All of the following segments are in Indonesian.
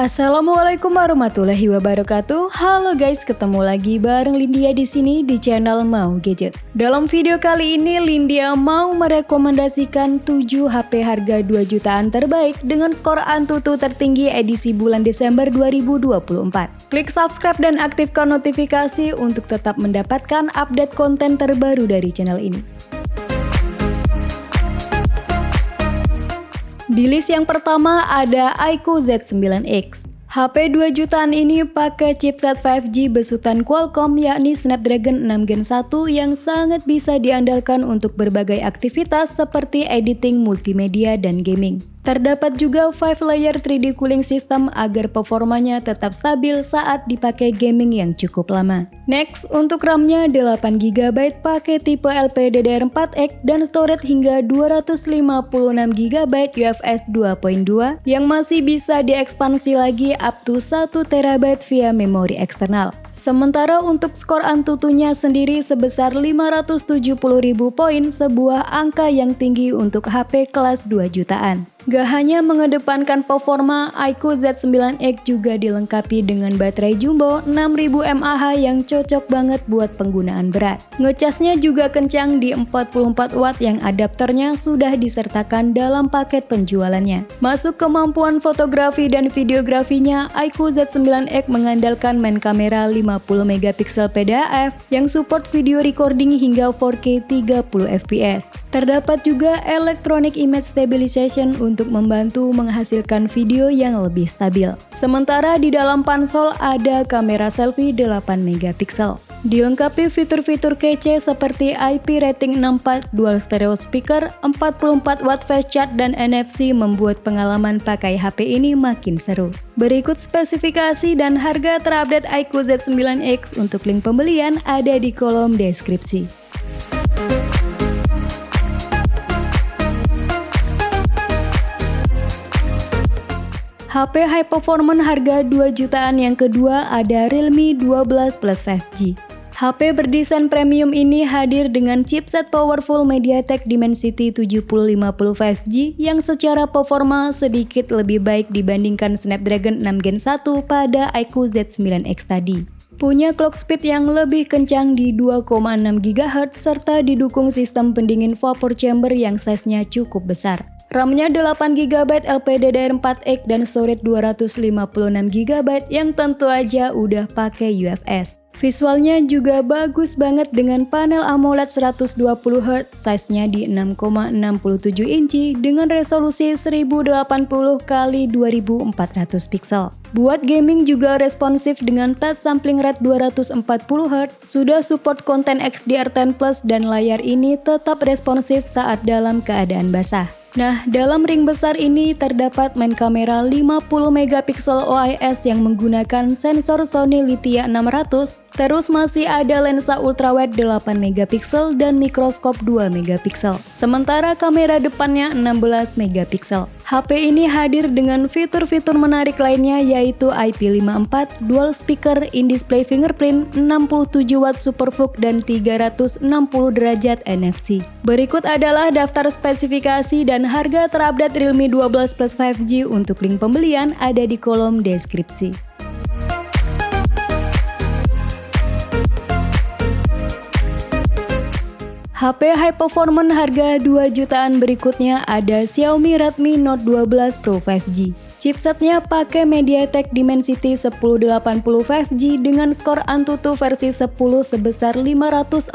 Assalamualaikum warahmatullahi wabarakatuh. Halo guys, ketemu lagi bareng Lindia di sini di channel Mau Gadget. Dalam video kali ini Lindia mau merekomendasikan 7 HP harga 2 jutaan terbaik dengan skor Antutu tertinggi edisi bulan Desember 2024. Klik subscribe dan aktifkan notifikasi untuk tetap mendapatkan update konten terbaru dari channel ini. Di list yang pertama ada iQOO Z9X. HP 2 jutaan ini pakai chipset 5G besutan Qualcomm yakni Snapdragon 6 Gen 1 yang sangat bisa diandalkan untuk berbagai aktivitas seperti editing, multimedia, dan gaming. Terdapat juga 5-layer 3D cooling system agar performanya tetap stabil saat dipakai gaming yang cukup lama. Next, untuk RAM-nya 8GB pakai tipe LPDDR4X dan storage hingga 256GB UFS 2.2 yang masih bisa diekspansi lagi up to 1TB via memori eksternal. Sementara untuk skor Antutunya sendiri sebesar 570.000 poin, sebuah angka yang tinggi untuk HP kelas 2 jutaan. Gak hanya mengedepankan performa, iQOO Z9X juga dilengkapi dengan baterai jumbo 6000 mAh yang cocok banget buat penggunaan berat. Ngecasnya juga kencang di 44 watt yang adapternya sudah disertakan dalam paket penjualannya. Masuk kemampuan fotografi dan videografinya, iQOO Z9X mengandalkan main kamera 50MP PDAF yang support video recording hingga 4K 30fps. Terdapat juga Electronic Image Stabilization untuk membantu menghasilkan video yang lebih stabil. Sementara di dalam ponsel ada kamera selfie 8MP. Dilengkapi fitur-fitur kece seperti IP rating 64, dual stereo speaker, 44 watt fast charge, dan NFC membuat pengalaman pakai HP ini makin seru. Berikut spesifikasi dan harga terupdate iQOO Z9X. Untuk link pembelian ada di kolom deskripsi. HP high performance harga 2 jutaan yang kedua ada Realme 12 Plus 5G. HP berdesain premium ini hadir dengan chipset powerful MediaTek Dimensity 7050 5G yang secara performa sedikit lebih baik dibandingkan Snapdragon 6 Gen 1 pada iQOO Z9X tadi. Punya clock speed yang lebih kencang di 2,6 GHz serta didukung sistem pendingin vapor chamber yang size-nya cukup besar. RAM-nya 8GB LPDDR4X dan storage 256GB yang tentu aja udah pakai UFS. Visualnya juga bagus banget dengan panel AMOLED 120Hz, size-nya di 6,67 inci dengan resolusi 1080x2400 pixel. Buat gaming juga responsif dengan touch sampling rate 240Hz, sudah support konten XDR10+, dan layar ini tetap responsif saat dalam keadaan basah. Nah, dalam ring besar ini terdapat main kamera 50MP OIS yang menggunakan sensor Sony Lithia 600, terus masih ada lensa ultrawide 8MP dan mikroskop 2MP. Sementara kamera depannya 16MP. HP ini hadir dengan fitur-fitur menarik lainnya yaitu IP54, dual speaker, in-display fingerprint, 67 watt SuperVOOC, dan 360 derajat NFC. Berikut adalah daftar spesifikasi dan harga terupdate Realme 12 Plus 5G. Untuk link pembelian ada di kolom deskripsi. HP high performance harga 2 jutaan berikutnya ada Xiaomi Redmi Note 12 Pro 5G. Chipsetnya pakai MediaTek Dimensity 1080 5G dengan skor Antutu versi 10 sebesar 544.000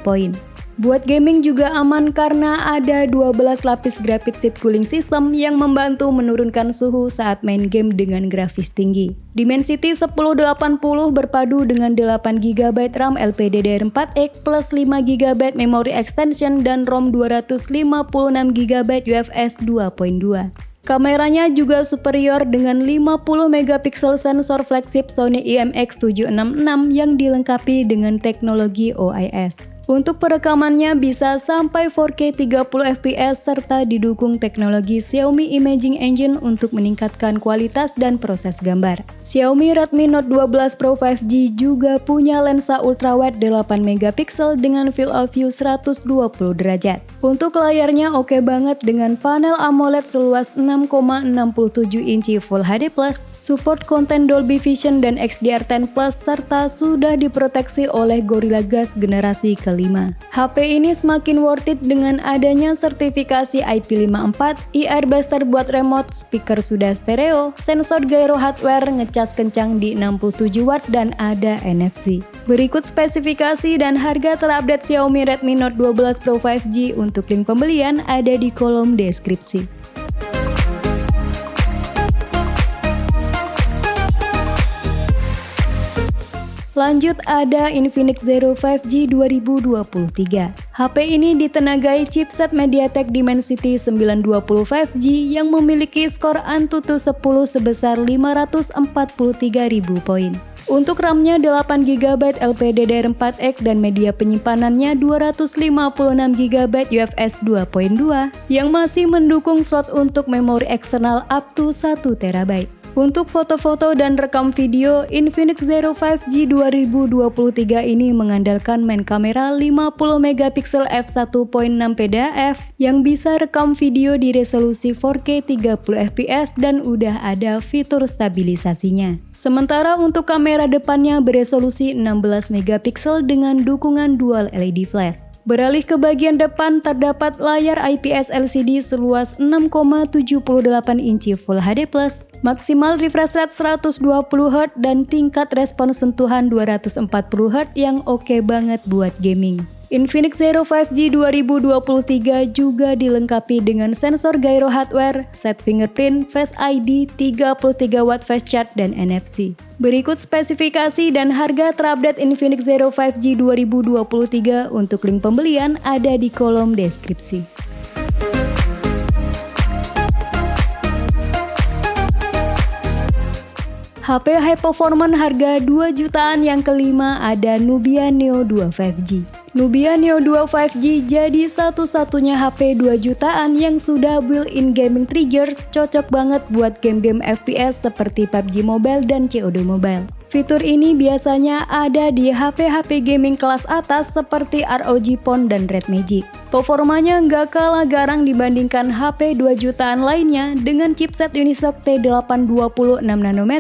poin. Buat gaming juga aman karena ada 12 lapis Graphic Sheet Cooling System yang membantu menurunkan suhu saat main game dengan grafis tinggi. Dimensity 1080 berpadu dengan 8GB RAM LPDDR4X plus 5GB memory extension dan ROM 256GB UFS 2.2. Kameranya juga superior dengan 50MP sensor flagship Sony IMX766 yang dilengkapi dengan teknologi OIS. Untuk perekamannya bisa sampai 4K 30 fps serta didukung teknologi Xiaomi Imaging Engine untuk meningkatkan kualitas dan proses gambar. Xiaomi Redmi Note 12 Pro 5G juga punya lensa ultrawide 8 megapiksel dengan field of view 120 derajat. Untuk layarnya oke banget dengan panel AMOLED seluas 6,67 inci Full HD+, support konten Dolby Vision dan XDR10 Plus, serta sudah diproteksi oleh Gorilla Glass generasi kelima. HP ini semakin worth it dengan adanya sertifikasi IP54, IR Blaster buat remote, speaker sudah stereo, sensor gyro hardware, ngecas kencang di 67 Watt dan ada NFC. Berikut spesifikasi dan harga terupdate Xiaomi Redmi Note 12 Pro 5G. Untuk link pembelian ada di kolom deskripsi. Lanjut ada Infinix Zero 5G 2023. HP ini ditenagai chipset MediaTek Dimensity 920 5G yang memiliki skor Antutu 10 sebesar 543.000 poin. Untuk RAM-nya 8GB LPDDR4X dan media penyimpanannya 256GB UFS 2.2 yang masih mendukung slot untuk memori eksternal up to 1TB. Untuk foto-foto dan rekam video, Infinix Zero 5G 2023 ini mengandalkan main kamera 50MP f1.6 PDAF yang bisa rekam video di resolusi 4K 30fps dan udah ada fitur stabilisasinya. Sementara untuk kamera depannya beresolusi 16MP dengan dukungan dual LED flash. Beralih ke bagian depan, terdapat layar IPS LCD seluas 6,78 inci Full HD+, maksimal refresh rate 120Hz dan tingkat respons sentuhan 240Hz yang oke banget buat gaming. Infinix Zero 5G 2023 juga dilengkapi dengan sensor gyro hardware, set fingerprint, Face ID, 33W fast charge, dan NFC. Berikut spesifikasi dan harga terupdate Infinix Zero 5G 2023. Untuk link pembelian ada di kolom deskripsi. HP high performance harga 2 jutaan yang kelima ada Nubia Neo 2 5G. Nubia Neo 2 5G jadi satu-satunya HP 2 jutaan yang sudah built-in gaming triggers, cocok banget buat game-game FPS seperti PUBG Mobile dan COD Mobile. Fitur ini biasanya ada di HP-HP gaming kelas atas seperti ROG Phone dan Red Magic. Performanya nggak kalah garang dibandingkan HP 2 jutaan lainnya dengan chipset Unisoc T826nm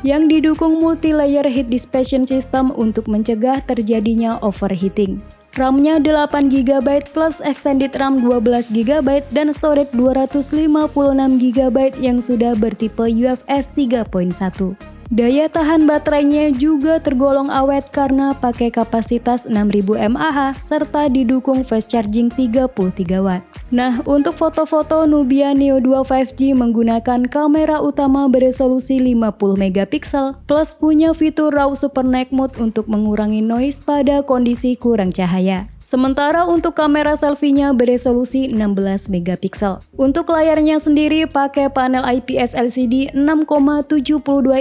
yang didukung multi-layer heat dissipation system untuk mencegah terjadinya overheating. RAM-nya 8GB plus extended RAM 12GB dan storage 256GB yang sudah bertipe UFS 3.1. Daya tahan baterainya juga tergolong awet karena pakai kapasitas 6000 mAh serta didukung fast charging 33W. Nah, untuk foto-foto Nubia Neo 2 5G menggunakan kamera utama beresolusi 50MP plus punya fitur RAW Super Night Mode untuk mengurangi noise pada kondisi kurang cahaya. Sementara untuk kamera selfie-nya beresolusi 16MP. Untuk layarnya sendiri pakai panel IPS LCD 6,72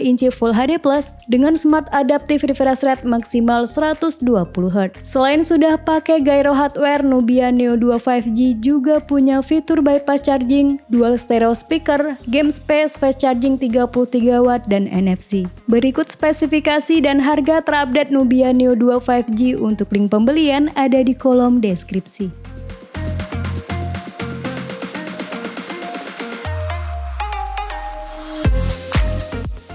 inci Full HD+ dengan Smart Adaptive Refresh Rate maksimal 120Hz. Selain sudah pakai gyro hardware, Nubia Neo 2 5G juga punya fitur bypass charging, dual stereo speaker, game space, fast charging 33W dan NFC. Berikut spesifikasi dan harga terupdate Nubia Neo 2 5G. Untuk link pembelian ada di kolom deskripsi.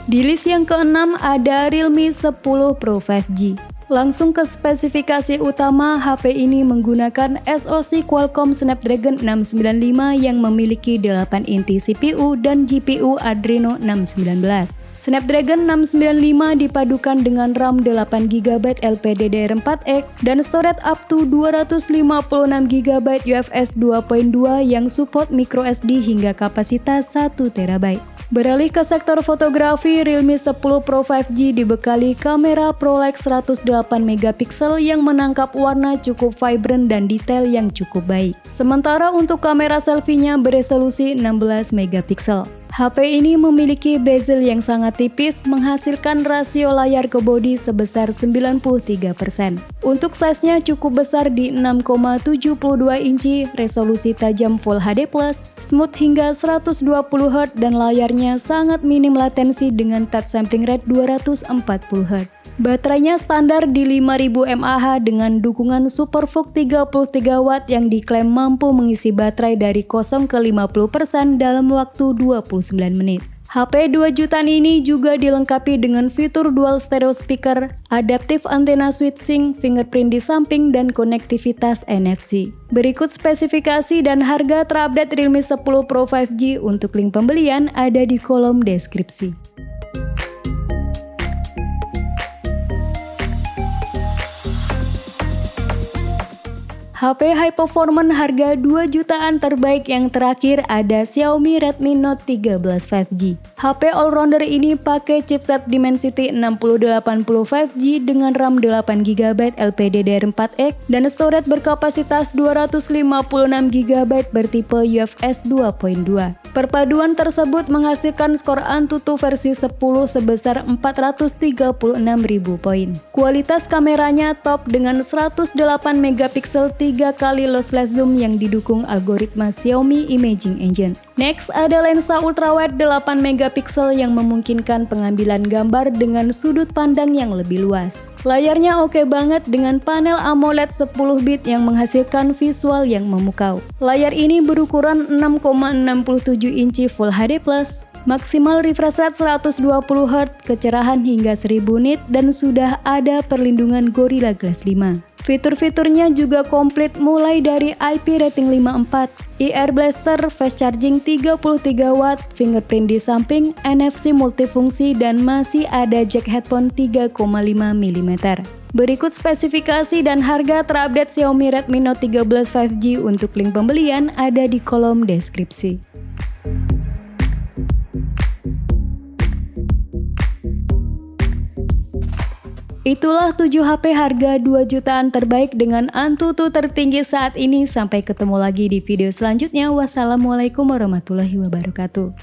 Di list yang keenam ada Realme 10 Pro 5G. Langsung ke spesifikasi utama, HP ini menggunakan SoC Qualcomm Snapdragon 695 yang memiliki 8 inti CPU dan GPU Adreno 619. Snapdragon 695 dipadukan dengan RAM 8GB LPDDR4X dan storage up to 256GB UFS 2.2 yang support microSD hingga kapasitas 1TB. Beralih ke sektor fotografi, Realme 10 Pro 5G dibekali kamera ProLens 108MP yang menangkap warna cukup vibrant dan detail yang cukup baik. Sementara untuk kamera selfie-nya beresolusi 16MP. HP ini memiliki bezel yang sangat tipis, menghasilkan rasio layar ke bodi sebesar 93%. Untuk size-nya cukup besar di 6,72 inci, resolusi tajam Full HD+, smooth hingga 120Hz dan layarnya sangat minim latensi dengan touch sampling rate 240Hz. Baterainya standar di 5000 mAh dengan dukungan SuperVOOC 33 Watt yang diklaim mampu mengisi baterai dari 0 ke 50% dalam waktu 29 menit. HP 2 jutaan ini juga dilengkapi dengan fitur dual stereo speaker, adaptive antenna switching, fingerprint di samping, dan konektivitas NFC. Berikut spesifikasi dan harga terupdate Realme 10 Pro 5G. Untuk link pembelian ada di kolom deskripsi. HP high performance harga 2 jutaan terbaik yang terakhir ada Xiaomi Redmi Note 13 5G. HP all-rounder ini pakai chipset Dimensity 6080 5G dengan RAM 8GB LPDDR4X dan storage berkapasitas 256GB bertipe UFS 2.2. Perpaduan tersebut menghasilkan skor Antutu versi 10 sebesar 436.000 poin. Kualitas kameranya top dengan 108MP 3 kali lossless zoom yang didukung algoritma Xiaomi Imaging Engine. Next ada lensa ultrawide 8MP yang memungkinkan pengambilan gambar dengan sudut pandang yang lebih luas. Layarnya oke banget dengan panel AMOLED 10 bit yang menghasilkan visual yang memukau. Layar ini berukuran 6,67 inci Full HD+, maksimal refresh rate 120Hz, kecerahan hingga 1000 nit, dan sudah ada perlindungan Gorilla Glass 5. Fitur-fiturnya juga komplit mulai dari IP rating 5.4, IR Blaster, fast charging 33 Watt, fingerprint di samping, NFC multifungsi, dan masih ada jack headphone 3,5mm. Berikut spesifikasi dan harga terupdate Xiaomi Redmi Note 13 5G. Untuk link pembelian ada di kolom deskripsi. Itulah 7 HP harga 2 jutaan terbaik dengan Antutu tertinggi saat ini. Sampai ketemu lagi di video selanjutnya. Wassalamualaikum warahmatullahi wabarakatuh.